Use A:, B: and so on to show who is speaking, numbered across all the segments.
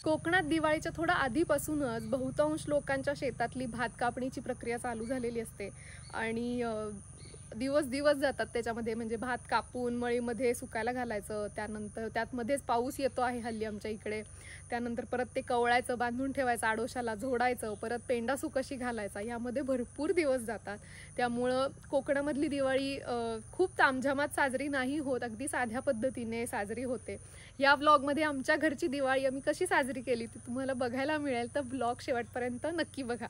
A: कोकणात दिवाळीच्या थोडा आधीपासूनच बहुतांश लोकांच्या शेतातली भात कापणीची प्रक्रिया चालू झालेली असते आणि दिवस दिवस जातात त्याच्यामध्ये. म्हणजे भात कापून मळीमध्ये सुकायला घालायचं, त्यानंतर त्यातमध्येच पाऊस येतो आहे हल्ली आमच्या इकडे. त्यानंतर परत ते कवळायचं, बांधून ठेवायचं, आडोशाला झोडायचं, परत पेंडा सुकशी घालायचा, यामध्ये भरपूर दिवस जातात. त्यामुळं कोकणामधली दिवाळी खूप तामझामात साजरी नाही होत, अगदी साध्या पद्धतीने साजरी होते. या व्लॉगमध्ये आमच्या घरची दिवाळी आम्ही कशी साजरी केली ती तुम्हाला बघायला मिळेल, तर व्लॉग शेवटपर्यंत नक्की बघा.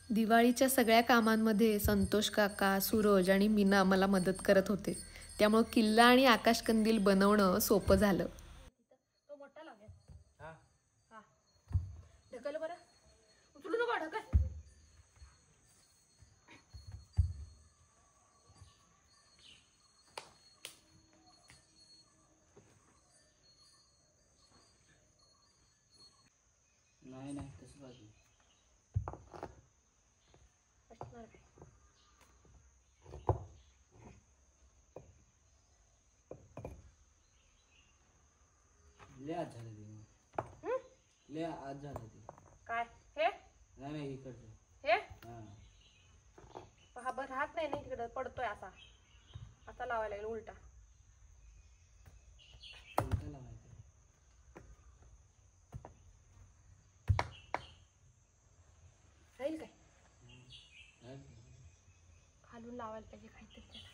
A: दिवाळीच्या सगळ्या कामांमध्ये संतोष काका, सूरज आणि मीना मला मदत करत होते. त्यामुळे किल्ला आणि आकाशकंदील बनवणं सोपं झालं. तो मोठा लागेल. हा ढकल बरं, उचलू नको, ढकल.
B: नाही नाही तसं पाहिजे. ले आज झालं ते, ले आज झालं ते.
A: काय हे?
B: नाही नाही इकडचं
A: हे
B: हां
A: पहा बरं, राहत नाही ना तिकडं, पडतोय असा. आता लावायला लागेल उलटा.
B: उलटं लावायचं.
A: राहील काय?
B: राहील.
A: खालून लावायला पाहिजे काहीतरी त्याला.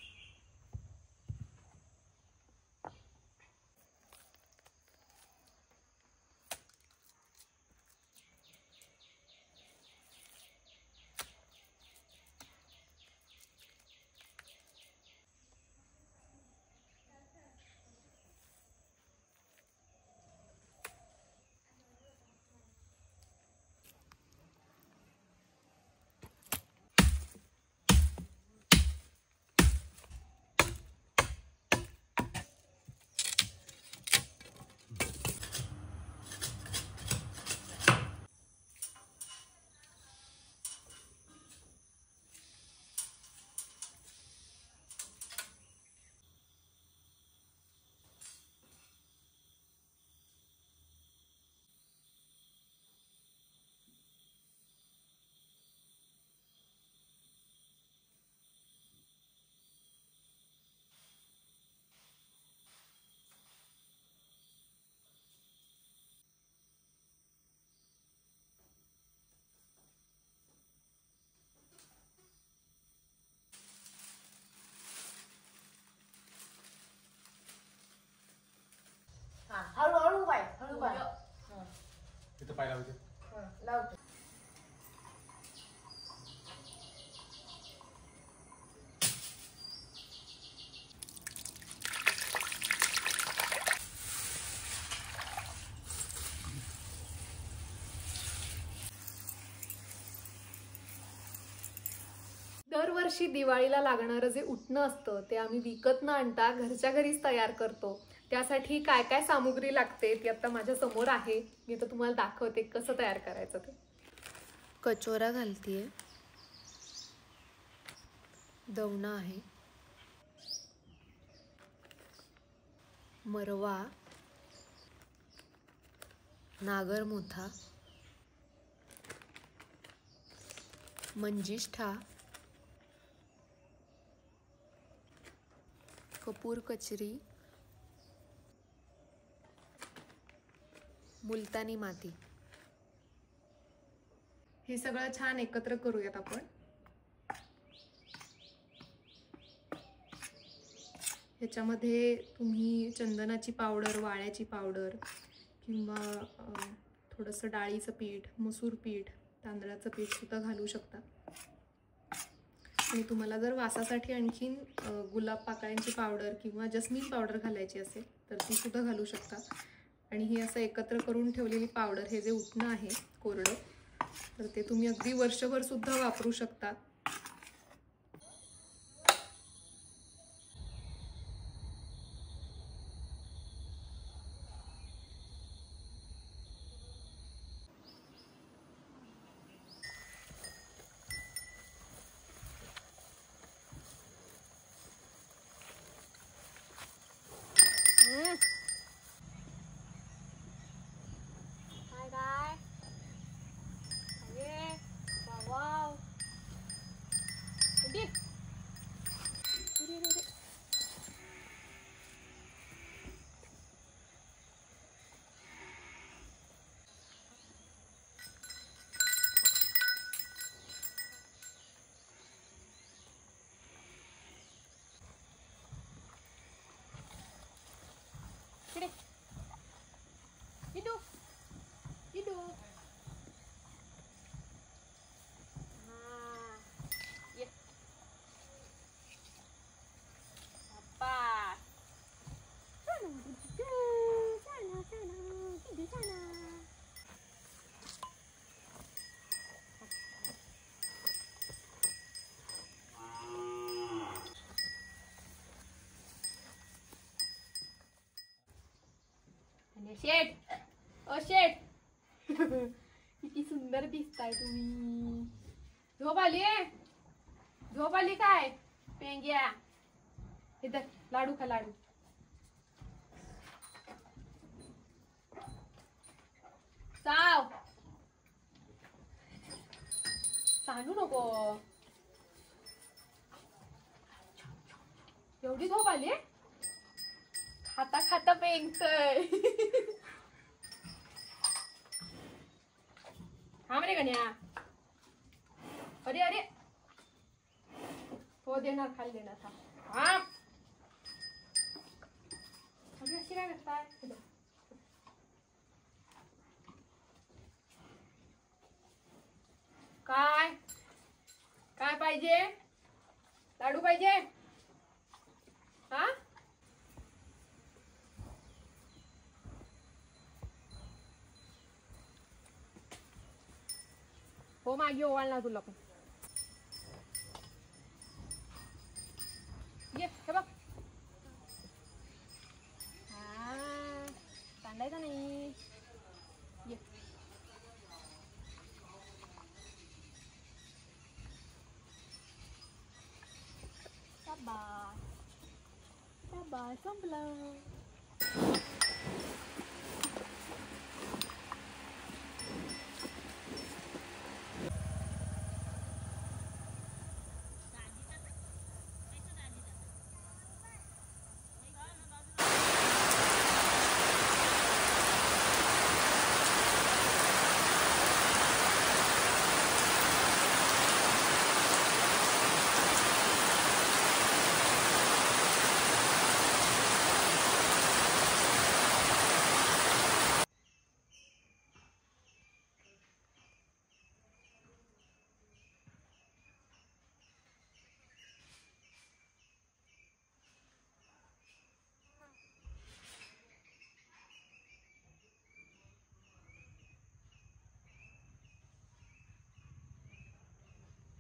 A: हळूहळू पाय, हळू पाय.
C: इथं पाय लावते.
A: लावतो. दरवर्षी दिवाळीला लागणारं जे उटणं असतं ते आम्ही विकत न आणता घरच्या घरीच तयार करतो. त्यासाठी काय काय सामुग्री लागते ती आता माझ्या समोर आहे. मी तर तुम्हाला दाखवते कसं तयार करायचं ते. कचोरा घालतीये, दवणा आहे, मरवा, नागरमोथा, मंजिष्ठा, कपूर कचरी, मुलतानी माती. हे सगळं छान एकत्र करूयात आपण. ह्याच्यामध्ये तुम्ही चंदनाची पावडर, वाळ्याची पावडर किंवा थोडंसं डाळीचं पीठ, मसूर पीठ, तांदळाचं पीठ सुद्धा घालू शकता. आणि तुम्हाला जर वासासाठी आणखीन गुलाब पाकळ्यांची पावडर किंवा जस्मिन पावडर घालायची असेल तर ती सुद्धा घालू शकता. आणि ही असं एकत्र करून ठेवलेली पावडर, हे जे उटणं आहे कोरडं, तर ते तुम्ही अगदी वर्षभर सुद्धा वापरू शकता. शेट, ओ शेट, किती सुंदर दिसताय तुम्ही. झोप आली आहे? झोप आली काय पेंग्या? इधर लाडू खा, लाडू. साव, सांगू नको. एवढी झोप आली? खाता खाता पेंगतय. हा म्हणे गण्या. अरे अरे, हो देणार, खाली देणार. हा, अरे अशी काय करताय? काय काय पाहिजे? लाडू पाहिजे? हा, हो मागे ओवाळणार तुला पण. ये हे बघ. हा, सांडायचं नाही. ये. शाबास शाबास, संपलं.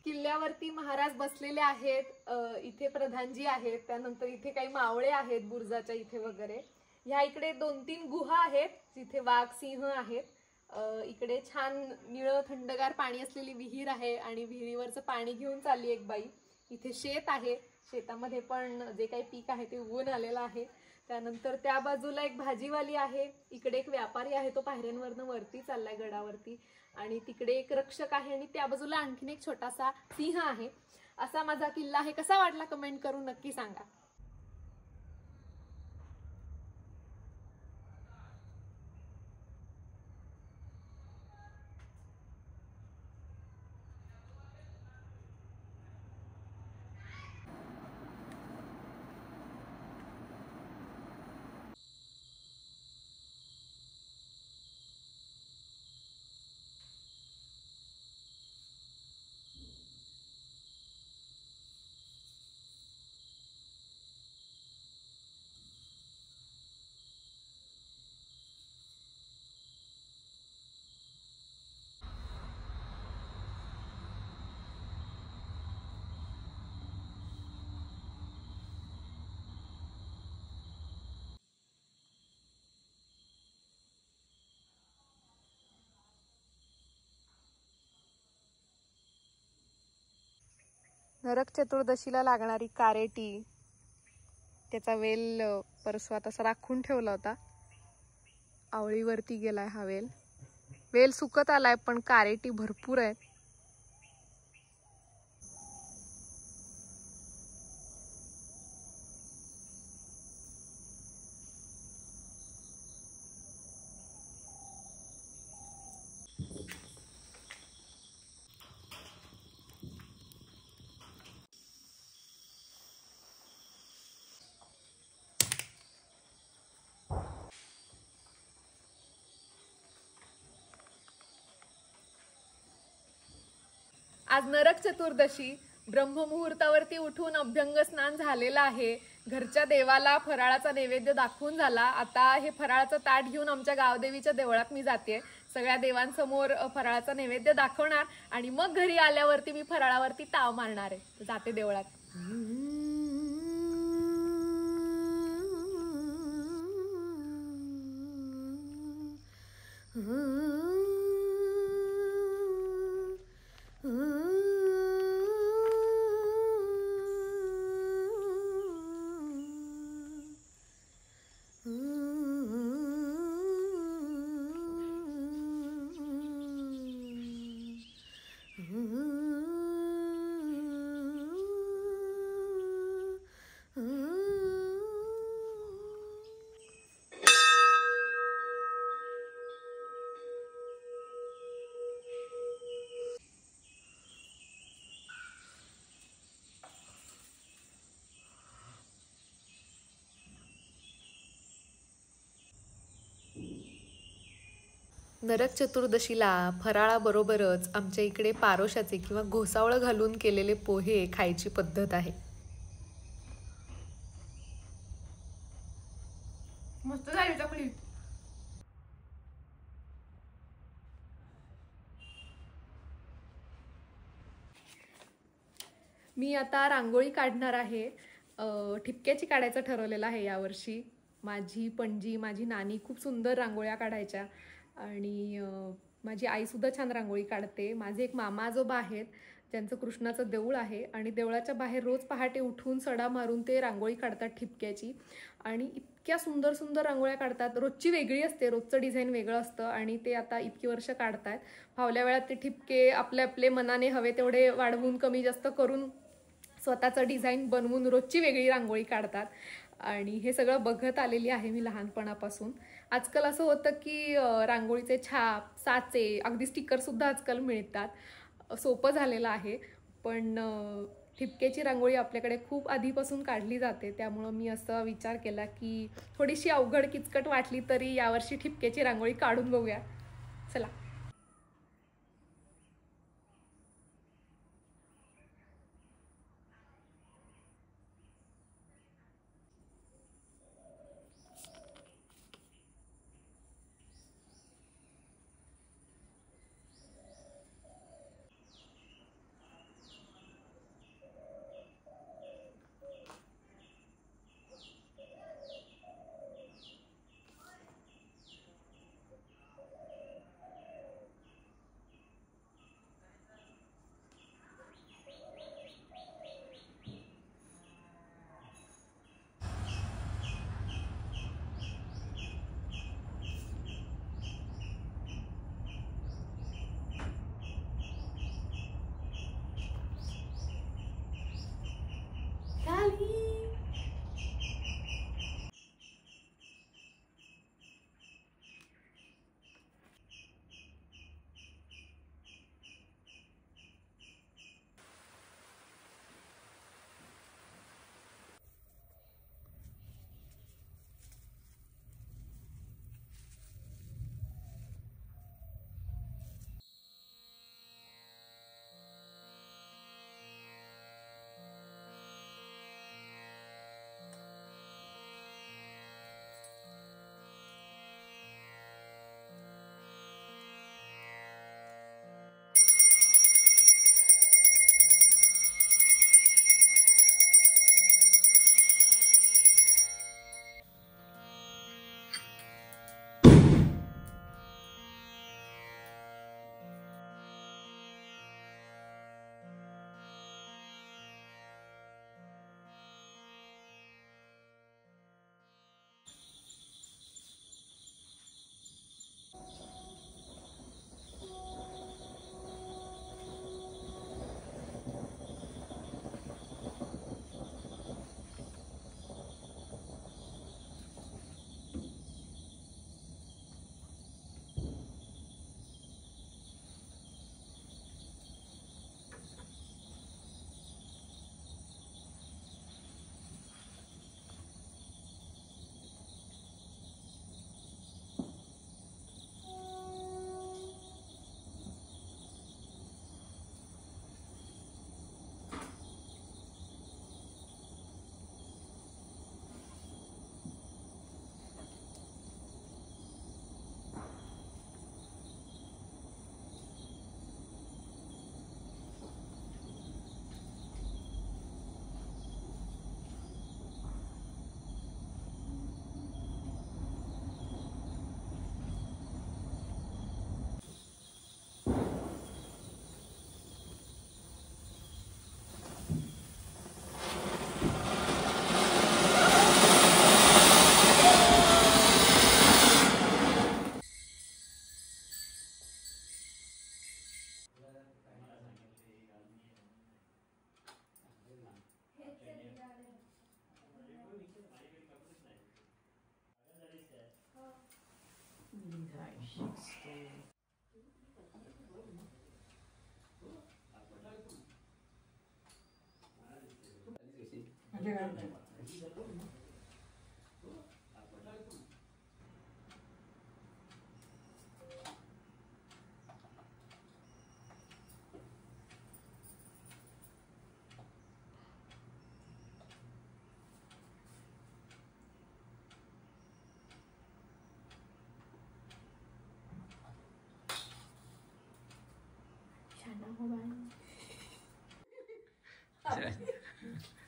A: किल्ल्यावरती महाराज बसलेले आहेत. इथे प्रधानजी आहेत, त्यानंतर इथे काही मावळे आहेत बुरुजाच्या इथे वगैरे. ह्या इकडे 2-3 गुहा आहेत जिथे वाघ, सिंह आहेत. इकडे छान निळं थंडगार पाणी असलेली विहीर आहे आणि विहिरीवरचं पाणी घेऊन चालली एक बाई. इथे शेत आहे, शेतामध्ये पण जे काही पीक आहे ते उगवून आलेलं आहे. त्यानंतर त्या बाजूला एक भाजीवाली आहे, इकडे एक व्यापारी आहे, तो पायऱ्यांवरनं वरती चाललाय गडावरती. आणि तिकडे एक रक्षक आहे आणि त्या बाजूला आणखीन एक छोटासा सिंह आहे. असा माझा किल्ला आहे. कसा वाटला कमेंट करून नक्की सांगा. नरक चतुर्दशीला लागणारी कारेटी, त्याचा वेल परस्वात असा राखून ठेवला होता. आवळीवरती गेलाय हा वेल. वेल सुकत आलाय पण कारेटी भरपूर आहेत. आज नरक चतुर्दशी. ब्रह्ममुहूर्तावरती उठून अभ्यंग स्नान झालेलं आहे. घरच्या देवाला फराळाचा नैवेद्य दाखवून झाला. आता हे फराळाचं ताट घेऊन आमच्या गावदेवीच्या देवळात मी जाते. सगळ्या देवांसमोर फराळाचा नैवेद्य दाखवणार आणि मग घरी आल्यावरती मी फराळावरती ताव मारणार आहे. जाते देवळात. नरक चतुर्दशीला फराळाबरोबरच आमच्या इकडे पारोशाचे किंवा घोसावळ घालून केलेले पोहे खायची पद्धत आहे. मस्त झाली चकली. मी आता रांगोळी काढणार आहे. ठिपक्याची काढायचं ठरवलेलं आहे यावर्षी. माझी पणजी, माझी नानी खूप सुंदर रांगोळ्या काढायच्या आणि माझी आईसुद्धा छान रांगोळी काढते. माझे एक मामा आजोबा आहेत ज्यांचं कृष्णाचं देऊळ आहे आणि देवळाच्या बाहेर रोज पहाटे उठून सडा मारून ते रांगोळी काढतात ठिपक्याची आणि इतक्या सुंदर सुंदर रांगोळ्या काढतात. रोजची वेगळी असते, रोजचं डिझाईन वेगळं असतं आणि ते आता इतकी वर्ष काढतायत. फावल्या वेळात ते ठिपके आपले मनाने हवे तेवढे वाढवून कमी जास्त करून स्वतःचं डिझाईन बनवून रोजची वेगळी रांगोळी काढतात आणि हे सगळं बघत आलेली आहे मी लहानपणापासून. आजकाल असं होतं की रांगोळीचे छाप, साचे, अगदी स्टिकरसुद्धा आजकाल मिळतात. सोपं झालेलं आहे. पण ठिपक्याची रांगोळी आपल्याकडे खूप आधीपासून काढली जाते. त्यामुळं मी असा विचार केला की थोडीशी अवघड किचकट वाटली तरी यावर्षी ठिपक्याची रांगोळी काढून बघूया. चला.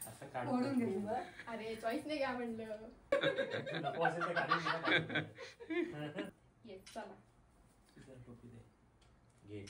C: असं काढ.
D: ओढून घेतलं बरं.
A: अरे चॉईस नाही घ्या म्हणलं.
C: नको असेल तर काढून घे ना पाहिजे.
A: येस चला.
C: तिथं टोपी दे. घे.